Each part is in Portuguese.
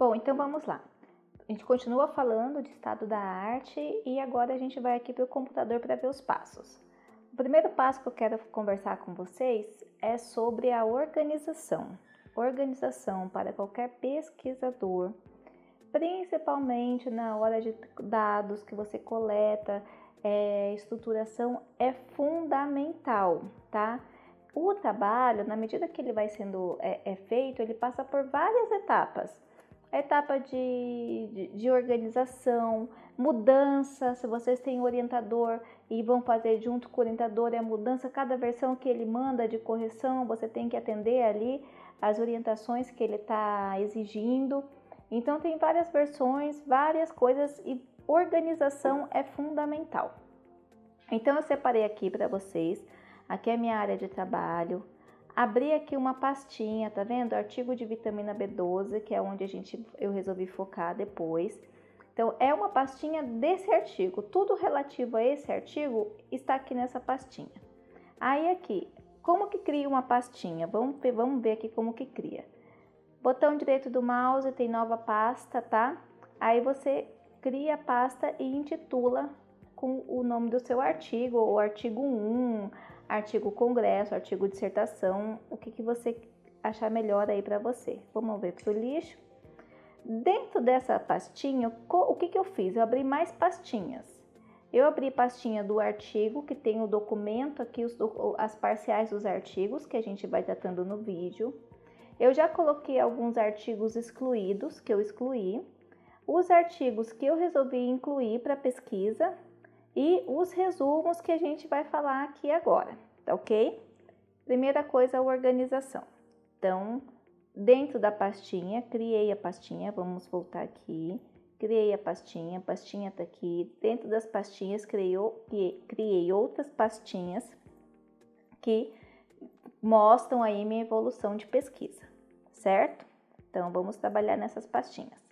Bom, então vamos lá. A gente continua falando de estado da arte e agora a gente vai aqui para o computador para ver os passos. O primeiro passo que eu quero conversar com vocês é sobre a organização. Organização para qualquer pesquisador, principalmente na hora de dados que você coleta, estruturação é fundamental, tá? O trabalho, na medida que ele vai sendo feito, ele passa por várias etapas. A etapa de organização, mudança, se vocês têm orientador e vão fazer junto com o orientador a mudança, cada versão que ele manda de correção, você tem que atender ali as orientações que ele está exigindo. Então tem várias versões, várias coisas e organização é fundamental. Então eu separei aqui para vocês, aqui é a minha área de trabalho. Abri aqui uma pastinha, tá vendo? Artigo de vitamina B12, que é onde eu resolvi focar depois. Então, é uma pastinha desse artigo. Tudo relativo a esse artigo está aqui nessa pastinha. Aí aqui, como que cria uma pastinha? Vamos ver aqui como que cria. Botão direito do mouse, tem nova pasta, tá? Aí você cria a pasta e intitula com o nome do seu artigo, ou artigo 1, artigo congresso, artigo dissertação, o que você achar melhor aí para você. Vamos ver para o lixo. Dentro dessa pastinha, o que eu fiz? Eu abri mais pastinhas. Eu abri pastinha do artigo, que tem o documento aqui, as parciais dos artigos, que a gente vai tratando no vídeo. Eu já coloquei alguns artigos excluídos, que eu excluí. Os artigos que eu resolvi incluir para pesquisa, e os resumos que a gente vai falar aqui agora, tá ok? Primeira coisa, a organização. Então, dentro da pastinha, criei a pastinha, vamos voltar aqui. Criei a pastinha tá aqui. Dentro das pastinhas, criei outras pastinhas que mostram aí minha evolução de pesquisa, certo? Então, vamos trabalhar nessas pastinhas.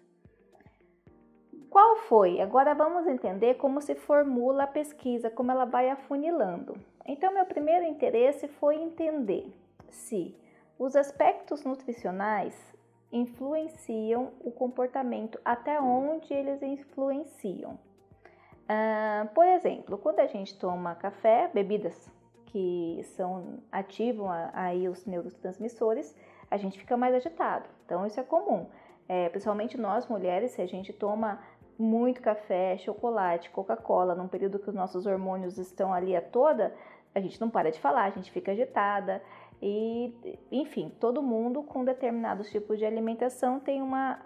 Qual foi? Agora vamos entender como se formula a pesquisa, como ela vai afunilando. Então, meu primeiro interesse foi entender se os aspectos nutricionais influenciam o comportamento, até onde eles influenciam. Por exemplo, quando a gente toma café, bebidas que ativam aí os neurotransmissores, a gente fica mais agitado. Então, isso é comum. Principalmente nós mulheres, se a gente toma muito café, chocolate, Coca-Cola, num período que os nossos hormônios estão ali a toda, a gente não para de falar, a gente fica agitada e, enfim, todo mundo com determinados tipos de alimentação tem uma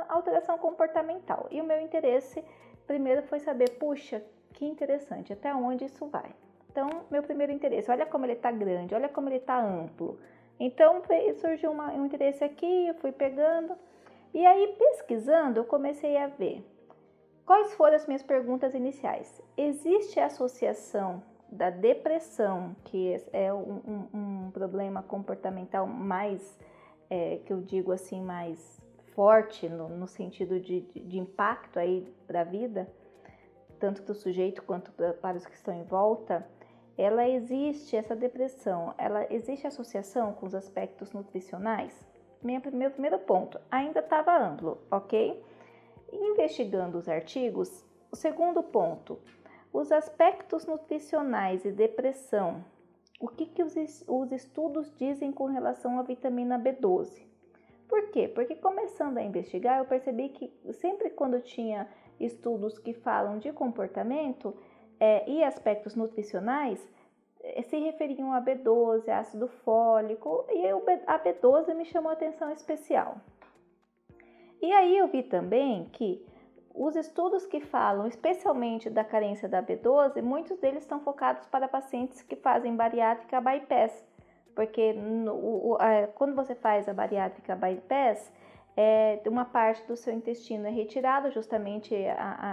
alteração comportamental. E o meu interesse primeiro foi saber, puxa, que interessante, até onde isso vai? Então, meu primeiro interesse, olha como ele está grande, olha como ele está amplo. Então, surgiu um interesse aqui, eu fui pegando. E aí, pesquisando, eu comecei a ver quais foram as minhas perguntas iniciais. Existe a associação da depressão, que é um problema comportamental mais, que eu digo assim, mais forte no sentido de impacto aí para a vida, tanto do sujeito quanto para os que estão em volta? Ela existe, essa depressão, ela existe associação com os aspectos nutricionais? Meu primeiro ponto, ainda estava amplo, ok? Investigando os artigos, o segundo ponto, os aspectos nutricionais e depressão. O que os estudos dizem com relação à vitamina B12? Por quê? Porque começando a investigar, eu percebi que sempre quando tinha estudos que falam de comportamento e aspectos nutricionais, se referiam a B12, ácido fólico, e a B12 me chamou a atenção especial. E aí eu vi também que os estudos que falam especialmente da carência da B12, muitos deles estão focados para pacientes que fazem bariátrica bypass, porque quando você faz a bariátrica bypass, uma parte do seu intestino é retirada, justamente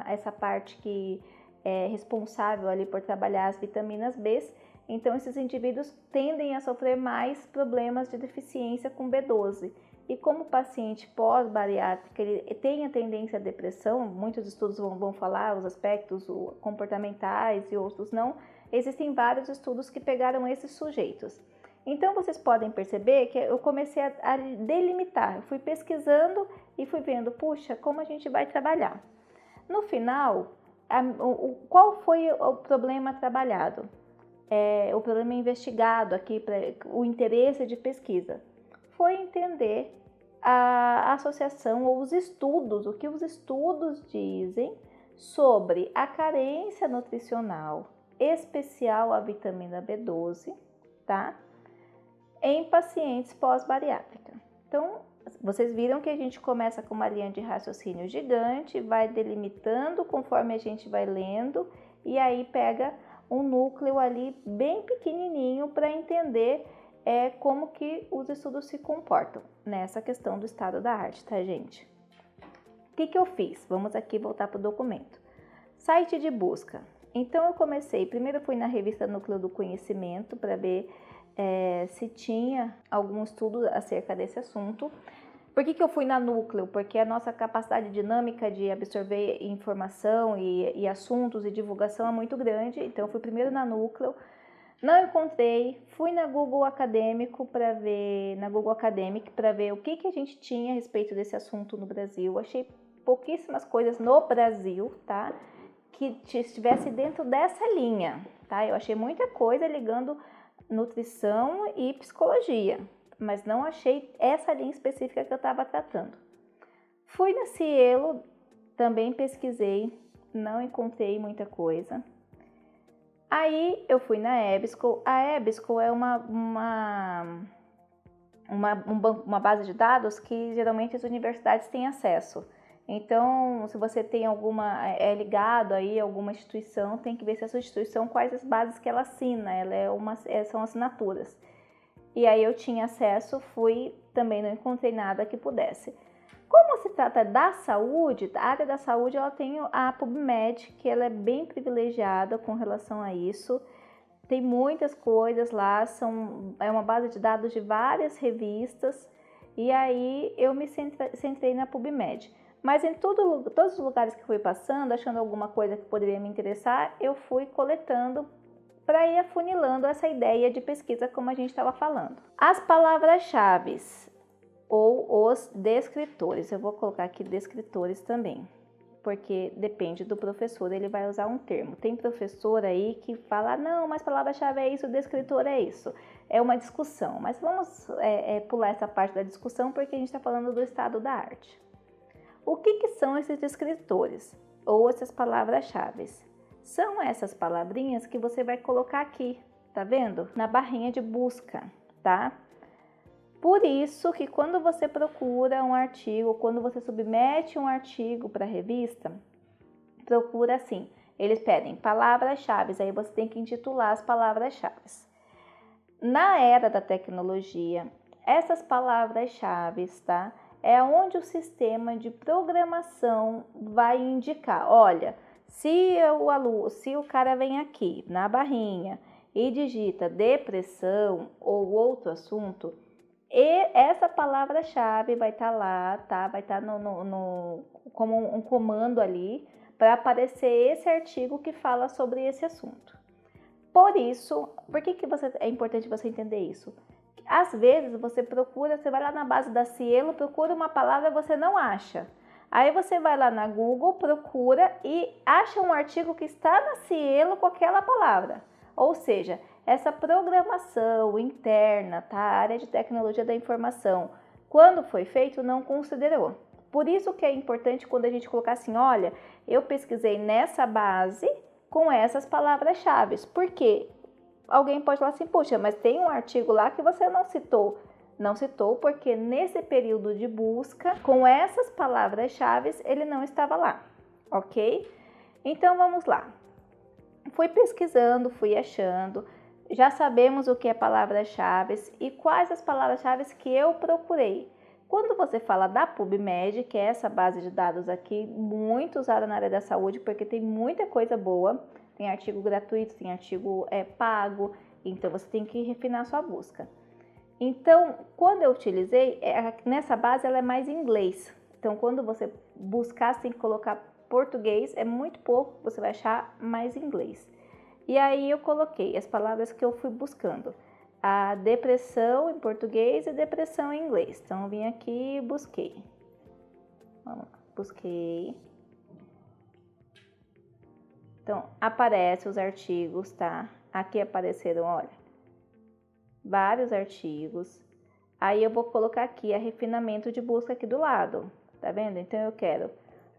essa parte que é responsável ali por trabalhar as vitaminas B. Então, esses indivíduos tendem a sofrer mais problemas de deficiência com B12. E como o paciente pós-bariátrica ele tem a tendência à depressão, muitos estudos vão falar os aspectos comportamentais e outros não, existem vários estudos que pegaram esses sujeitos. Então, vocês podem perceber que eu comecei a delimitar, eu fui pesquisando e fui vendo, puxa, como a gente vai trabalhar. No final, qual foi o problema trabalhado? O problema investigado aqui, o interesse de pesquisa, foi entender a associação ou os estudos, o que os estudos dizem sobre a carência nutricional, especial a vitamina B12, tá? Em pacientes pós-bariátrica. Então, vocês viram que a gente começa com uma linha de raciocínio gigante, vai delimitando conforme a gente vai lendo e aí pega um núcleo ali bem pequenininho para entender como que os estudos se comportam nessa questão do estado da arte, tá, gente? O que eu fiz? Vamos aqui voltar para o documento. Site de busca. Então, eu comecei, primeiro fui na revista Núcleo do Conhecimento para ver se tinha algum estudo acerca desse assunto. Por que eu fui na Núcleo? Porque a nossa capacidade dinâmica de absorver informação e assuntos e divulgação é muito grande, então eu fui primeiro na Núcleo, não encontrei, fui na Google Acadêmico para ver, o que a gente tinha a respeito desse assunto no Brasil. Achei pouquíssimas coisas no Brasil, tá? Que estivesse dentro dessa linha, tá? Eu achei muita coisa ligando nutrição e psicologia, mas não achei essa linha específica que eu estava tratando. Fui na Cielo, também pesquisei, não encontrei muita coisa. Aí eu fui na EBSCO. A EBSCO é uma base de dados que geralmente as universidades têm acesso. Então, se você tem ligado aí a alguma instituição, tem que ver se a sua instituição, quais as bases que ela assina, são assinaturas. E aí eu tinha acesso, fui, também não encontrei nada que pudesse. Como se trata da saúde, a área da saúde, ela tem a PubMed, que ela é bem privilegiada com relação a isso. Tem muitas coisas lá, é uma base de dados de várias revistas, e aí eu me centrei na PubMed. Mas em todos os lugares que fui passando, achando alguma coisa que poderia me interessar, eu fui coletando para ir afunilando essa ideia de pesquisa como a gente estava falando. As palavras-chave ou os descritores, eu vou colocar aqui descritores também, porque depende do professor, ele vai usar um termo. Tem professor aí que fala, não, mas palavra-chave é isso, descritor é isso. É uma discussão, mas vamos pular essa parte da discussão porque a gente está falando do estado da arte. O que são esses descritores ou essas palavras-chave? São essas palavrinhas que você vai colocar aqui, tá vendo? Na barrinha de busca, tá? Por isso que quando você procura um artigo, quando você submete um artigo para a revista, procura assim, eles pedem palavras-chave, aí você tem que intitular as palavras-chave. Na era da tecnologia, essas palavras-chave, tá? É onde o sistema de programação vai indicar, olha, se o cara vem aqui na barrinha e digita depressão ou outro assunto, e essa palavra-chave vai estar lá, tá? Vai estar como um comando ali para aparecer esse artigo que fala sobre esse assunto. Por isso, por que é importante você entender isso? Às vezes você vai lá na base da Cielo, procura uma palavra e você não acha. Aí você vai lá na Google, procura e acha um artigo que está na Cielo com aquela palavra. Ou seja, essa programação interna, tá? A área de tecnologia da informação, quando foi feito, não considerou. Por isso que é importante quando a gente colocar assim, olha, eu pesquisei nessa base com essas palavras-chave. Por quê? Alguém pode falar assim, puxa, mas tem um artigo lá que você não citou. Não citou porque nesse período de busca, com essas palavras-chave, ele não estava lá, ok? Então, vamos lá. Fui pesquisando, fui achando, já sabemos o que é palavras-chave e quais as palavras-chave que eu procurei. Quando você fala da PubMed, que é essa base de dados aqui, muito usada na área da saúde, porque tem muita coisa boa, tem artigo gratuito, tem artigo pago, então você tem que refinar a sua busca. Então, quando eu utilizei, nessa base ela é mais em inglês, então quando você buscar, você tem que colocar português, é muito pouco, você vai achar mais inglês. E aí eu coloquei as palavras que eu fui buscando. a depressão em português e depressão em inglês. Então, eu vim aqui e busquei. Vamos lá, busquei. Então, aparecem os artigos, tá? Aqui apareceram, olha, vários artigos. Aí eu vou colocar aqui a refinamento de busca aqui do lado, tá vendo? Então, eu quero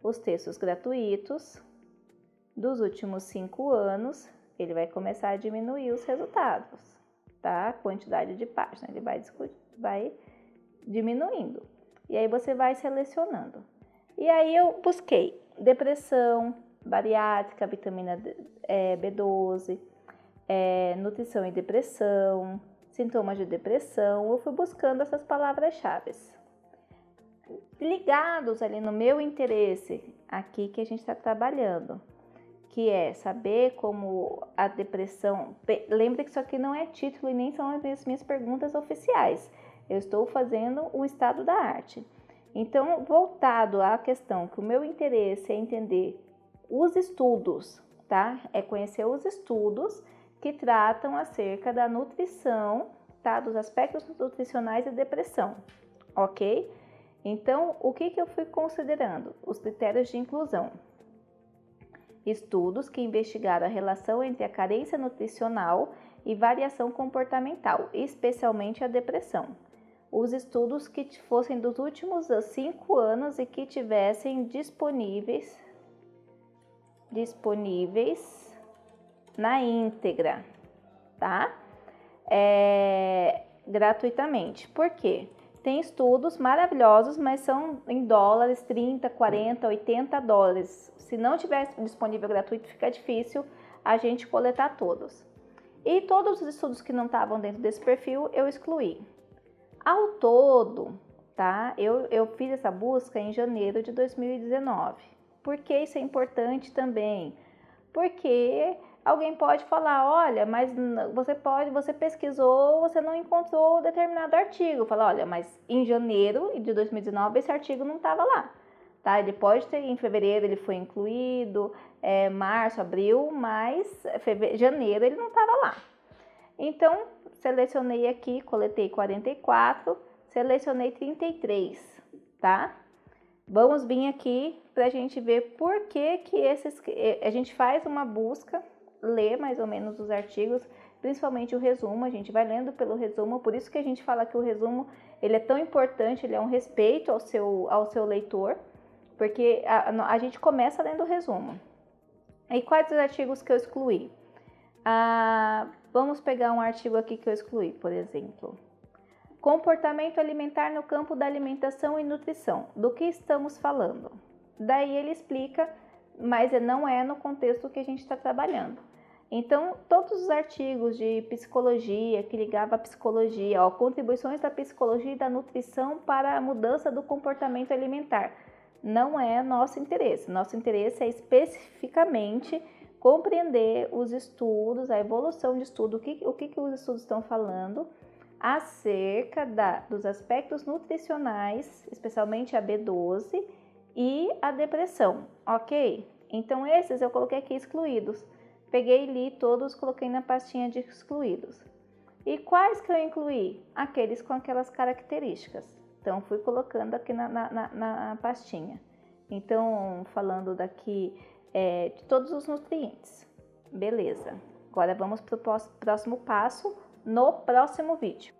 os textos gratuitos dos últimos 5 anos. Ele vai começar a diminuir os resultados, tá? A quantidade de páginas, ele vai diminuindo. E aí você vai selecionando. E aí eu busquei depressão, bariátrica, vitamina B12, nutrição e depressão, sintomas de depressão. Eu fui buscando essas palavras-chave ligados ali no meu interesse aqui que a gente está trabalhando, que é saber como a depressão. Lembre que isso aqui não é título e nem são as minhas perguntas oficiais. Eu estou fazendo o estado da arte. Então, voltado à questão que o meu interesse é entender os estudos, tá? É conhecer os estudos que tratam acerca da nutrição, tá? Dos aspectos nutricionais e depressão, ok? Então, o que eu fui considerando? Os critérios de inclusão. Estudos que investigaram a relação entre a carência nutricional e variação comportamental, especialmente a depressão. Os estudos que fossem dos últimos 5 anos e que tivessem disponíveis na íntegra, tá? Gratuitamente. Por quê? Tem estudos maravilhosos, mas são em dólares, 30, 40, 80 dólares. Se não tiver disponível gratuito, fica difícil a gente coletar todos. E todos os estudos que não estavam dentro desse perfil, eu excluí. Ao todo, tá? Eu fiz essa busca em janeiro de 2019. Por que isso é importante também? Porque alguém pode falar, olha, mas você pesquisou, você não encontrou determinado artigo. Fala, olha, mas em janeiro de 2019 esse artigo não estava lá, tá? Ele pode ter, em fevereiro ele foi incluído, março, abril, mas janeiro ele não estava lá. Então, selecionei aqui, coletei 44, selecionei 33, tá? Vamos vir aqui para a gente ver por que a gente faz uma busca, lê mais ou menos os artigos, principalmente o resumo, a gente vai lendo pelo resumo, por isso que a gente fala que o resumo ele é tão importante, ele é um respeito ao seu leitor, porque a gente começa lendo o resumo. E quais os artigos que eu excluí? Vamos pegar um artigo aqui que eu excluí, por exemplo. Comportamento alimentar no campo da alimentação e nutrição. Do que estamos falando? Daí ele explica, mas não é no contexto que a gente está trabalhando. Então, todos os artigos de psicologia, que ligava a psicologia, contribuições da psicologia e da nutrição para a mudança do comportamento alimentar, não é nosso interesse. Nosso interesse é especificamente compreender os estudos, a evolução de estudo, o que os estudos estão falando acerca dos aspectos nutricionais, especialmente a B12 e a depressão, ok? Então, esses eu coloquei aqui excluídos. Peguei e li todos, coloquei na pastinha de excluídos. E quais que eu incluí? Aqueles com aquelas características. Então, fui colocando aqui na pastinha. Então, falando daqui de todos os nutrientes. Beleza. Agora, vamos para o próximo passo no próximo vídeo.